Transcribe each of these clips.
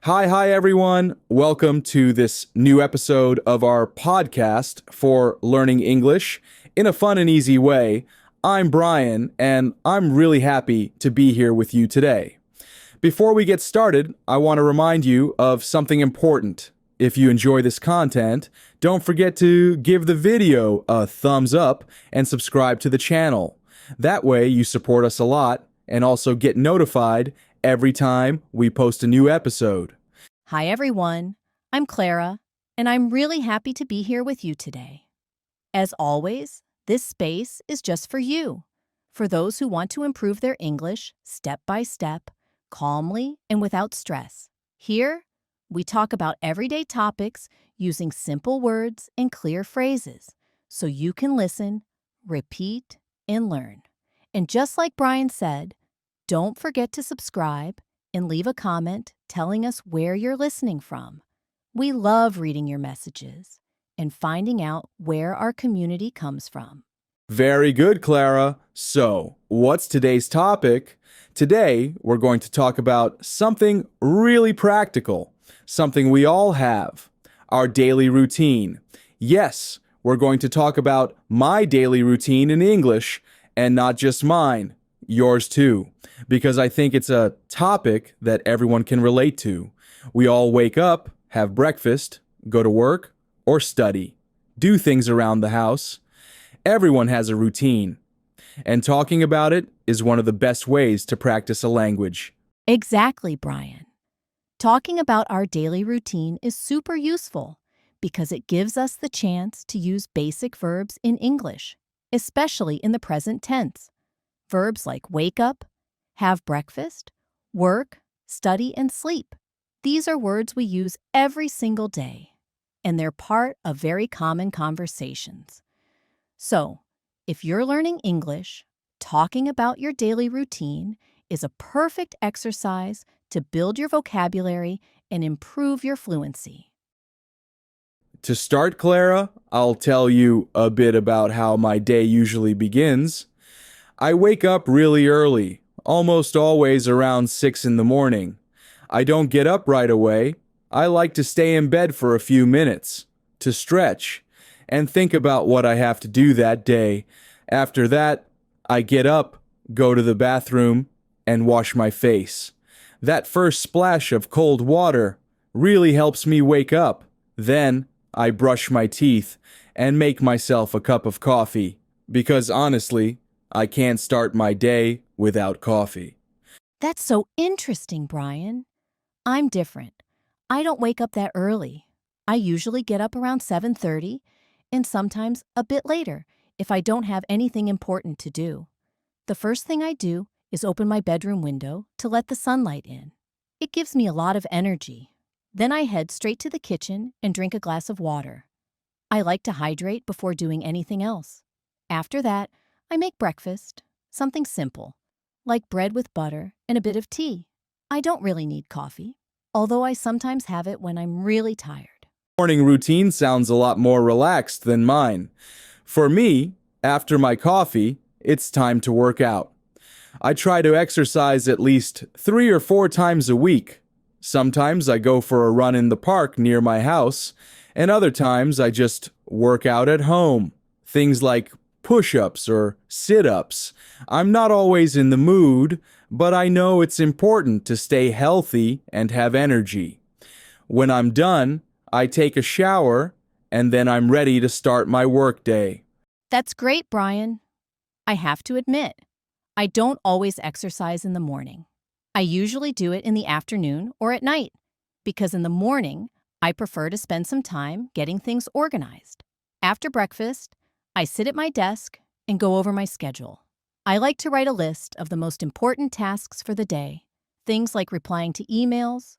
Hi, everyone. Welcome to this new episode of our podcast for learning English in a fun and easy way. I'm Brian, and I'm really happy to be here with you today. Before we get started, I want to remind you of something important. If you enjoy this content, don't forget to give the video a thumbs up and subscribe to the channel. That way you support us a lot and also get notified every time we post a new episode. Hi, everyone. I'm Clara, and I'm really happy to be here with you today. As always, this space is just for you, for those who want to improve their English step by step, calmly and without stress. Here, we talk about everyday topics using simple words and clear phrases, so you can listen, repeat, and learn. And just like Brian said, don't forget to subscribe and leave a comment telling us where you're listening from. We love reading your messages and finding out where our community comes from. Very good, Clara. So, what's today's topic? Today, we're going to talk about something really practical, something we all have, our daily routine. Yes, we're going to talk about my daily routine in English, and not just mine, yours too, because I think it's a topic that everyone can relate to. We all wake up, have breakfast, go to work, or study, do things around the house. Everyone has a routine, and talking about it is one of the best ways to practice a language. Exactly, Brian. Talking about our daily routine is super useful because it gives us the chance to use basic verbs in English, especially in the present tense. Verbs like wake up, have breakfast, work, study, and sleep. These are words we use every single day, and they're part of very common conversations. So, if you're learning English, talking about your daily routine is a perfect exercise to build your vocabulary and improve your fluency. To start, Clara, I'll tell you a bit about how my day usually begins. I wake up really early, almost always around 6 in the morning. I don't get up right away. I like to stay in bed for a few minutes, to stretch, and think about what I have to do that day. After that, I get up, go to the bathroom, and wash my face. That first splash of cold water really helps me wake up. Then, I brush my teeth and make myself a cup of coffee, because honestly, I can't start my day without coffee. That's so interesting, Brian. I'm different. I don't wake up that early. I usually get up around 7:30 and sometimes a bit later if I don't have anything important to do. The first thing I do is open my bedroom window to let the sunlight in. It gives me a lot of energy. Then I head straight to the kitchen and drink a glass of water. I like to hydrate before doing anything else. After that, I make breakfast, something simple, like bread with butter and a bit of tea. I don't really need coffee, although I sometimes have it when I'm really tired. Morning routine sounds a lot more relaxed than mine. For me, after my coffee, it's time to work out. I try to exercise at least 3 or 4 times a week. Sometimes I go for a run in the park near my house, and other times I just work out at home. Things like push-ups or sit-ups. I'm not always in the mood, but I know it's important to stay healthy and have energy. When I'm done, I take a shower, and then I'm ready to start my workday. That's great, Brian. I have to admit, I don't always exercise in the morning. I usually do it in the afternoon or at night, because in the morning, I prefer to spend some time getting things organized. After breakfast, I sit at my desk and go over my schedule. I like to write a list of the most important tasks for the day, things like replying to emails,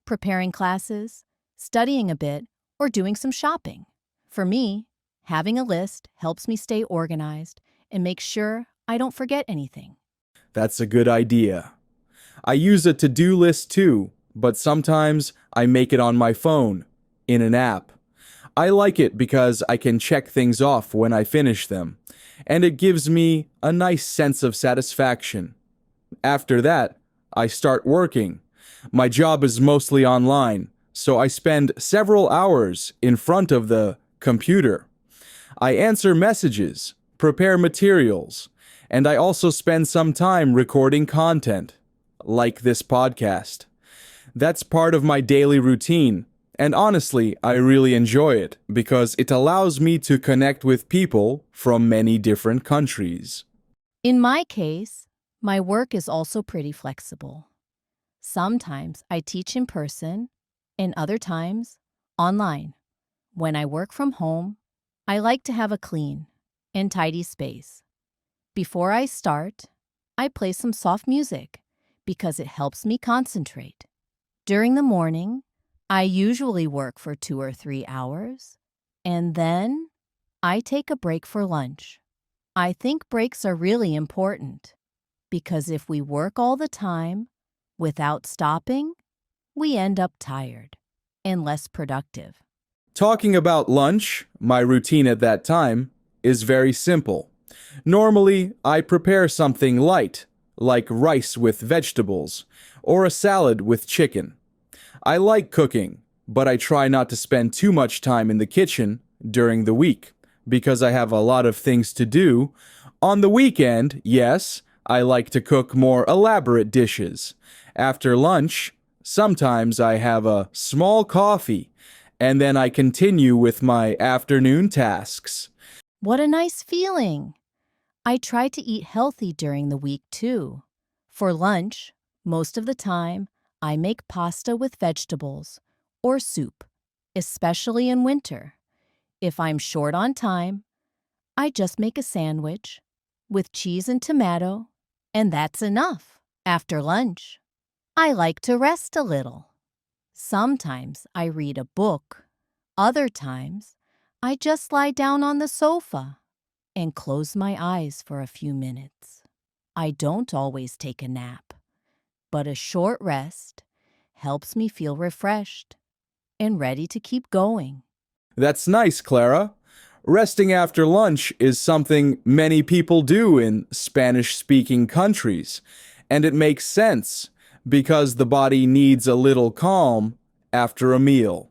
preparing classes, studying a bit, or doing some shopping. For me, having a list helps me stay organized and make sure I don't forget anything. That's a good idea. I use a to-do list too, but sometimes I make it on my phone, in an app. I like it because I can check things off when I finish them, and it gives me a nice sense of satisfaction. After that, I start working. My job is mostly online, so I spend several hours in front of the computer. I answer messages, prepare materials, and I also spend some time recording content, like this podcast. That's part of my daily routine, and honestly, I really enjoy it because it allows me to connect with people from many different countries. In my case, my work is also pretty flexible. Sometimes I teach in person, and other times online. When I work from home, I like to have a clean and tidy space. Before I start, I play some soft music because it helps me concentrate. During the morning, I usually work for 2 or 3 hours, and then I take a break for lunch. I think breaks are really important because if we work all the time without stopping, we end up tired and less productive. Talking about lunch, my routine at that time is very simple. Normally, I prepare something light, like rice with vegetables, or a salad with chicken. I like cooking, but I try not to spend too much time in the kitchen during the week because I have a lot of things to do. On the weekend, yes, I like to cook more elaborate dishes. After lunch, sometimes I have a small coffee, and then I continue with my afternoon tasks. What a nice feeling! I try to eat healthy during the week too. For lunch, most of the time, I make pasta with vegetables or soup, especially in winter. If I'm short on time, I just make a sandwich with cheese and tomato, and that's enough. After lunch, I like to rest a little. Sometimes I read a book. Other times, I just lie down on the sofa and close my eyes for a few minutes. I don't always take a nap, but a short rest helps me feel refreshed and ready to keep going. That's nice, Clara. Resting after lunch is something many people do in Spanish speaking countries, and it makes sense because the body needs a little calm after a meal.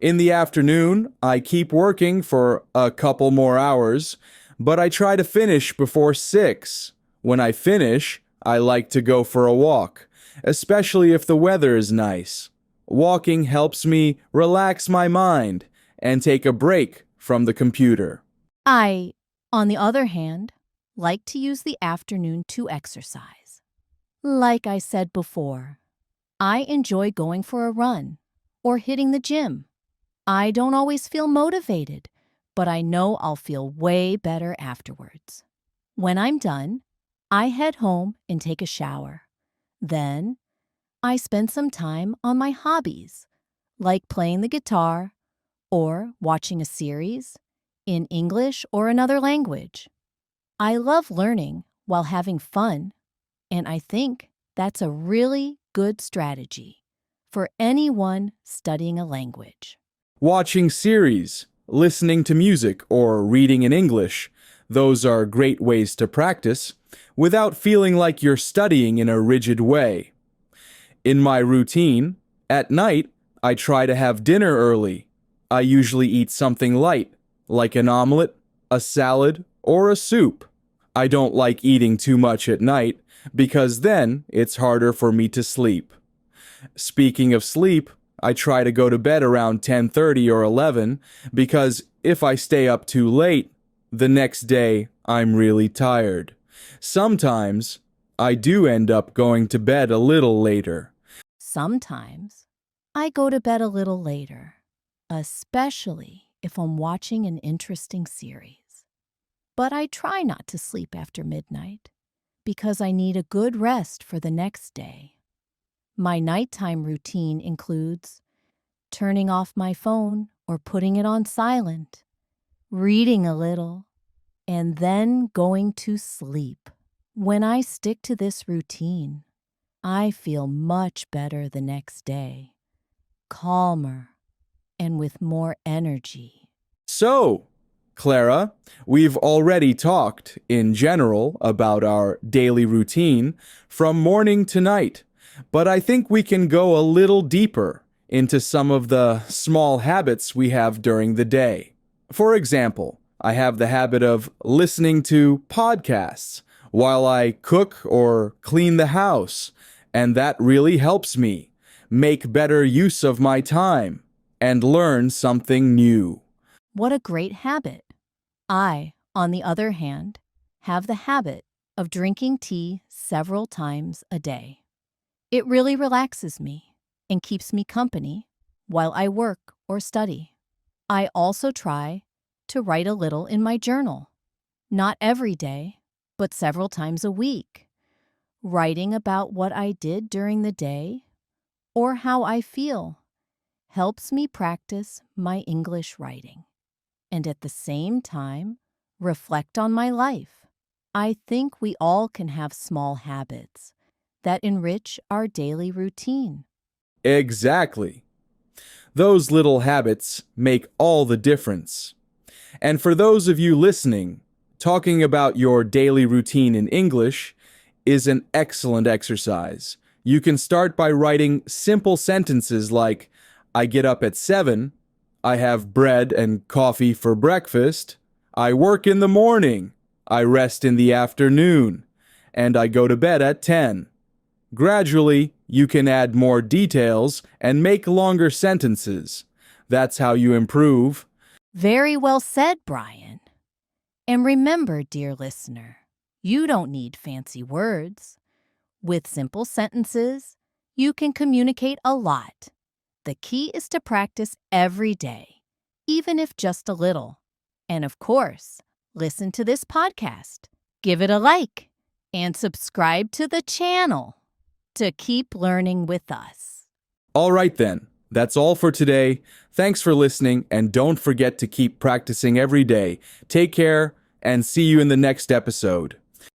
In the afternoon, I keep working for a couple more hours, but I try to finish before 6. When I finish, I like to go for a walk, especially if the weather is nice. Walking helps me relax my mind and take a break from the computer. I, on the other hand, like to use the afternoon to exercise. Like I said before, I enjoy going for a run or hitting the gym. I don't always feel motivated, but I know I'll feel way better afterwards. When I'm done, I head home and take a shower. Then, I spend some time on my hobbies, like playing the guitar or watching a series in English or another language. I love learning while having fun, and I think that's a really good strategy for anyone studying a language. Watching series, listening to music, or reading in English, those are great ways to practice without feeling like you're studying in a rigid way. In my routine, at night, I try to have dinner early. I usually eat something light, like an omelet, a salad, or a soup. I don't like eating too much at night because then it's harder for me to sleep. Speaking of sleep, I try to go to bed around 10:30 or 11 because if I stay up too late, the next day I'm really tired. Sometimes I do end up going to bed a little later. Sometimes I go to bed a little later, especially if I'm watching an interesting series. But I try not to sleep after midnight because I need a good rest for the next day. My nighttime routine includes turning off my phone or putting it on silent, reading a little, and then going to sleep. When I stick to this routine, I feel much better the next day, calmer, and with more energy. So, Clara, we've already talked in general about our daily routine from morning to night. But I think we can go a little deeper into some of the small habits we have during the day. For example, I have the habit of listening to podcasts while I cook or clean the house, and that really helps me make better use of my time and learn something new. What a great habit. I, on the other hand, have the habit of drinking tea several times a day. It really relaxes me and keeps me company while I work or study. I also try to write a little in my journal, not every day, but several times a week, writing about what I did during the day or how I feel helps me practice my English writing and at the same time reflect on my life. I think we all can have small habits that enrich our daily routine. Exactly. Those little habits make all the difference. And for those of you listening, talking about your daily routine in English is an excellent exercise. You can start by writing simple sentences like, I get up at 7, I have bread and coffee for breakfast, I work in the morning, I rest in the afternoon, and I go to bed at 10. Gradually, you can add more details and make longer sentences. That's how you improve. Very well said, Brian. And remember, dear listener, you don't need fancy words. With simple sentences, you can communicate a lot. The key is to practice every day, even if just a little. And of course, listen to this podcast, give it a like, and subscribe to the channel to keep learning with us. All right then, that's all for today. Thanks for listening, and don't forget to keep practicing every day. Take care, and see you in the next episode.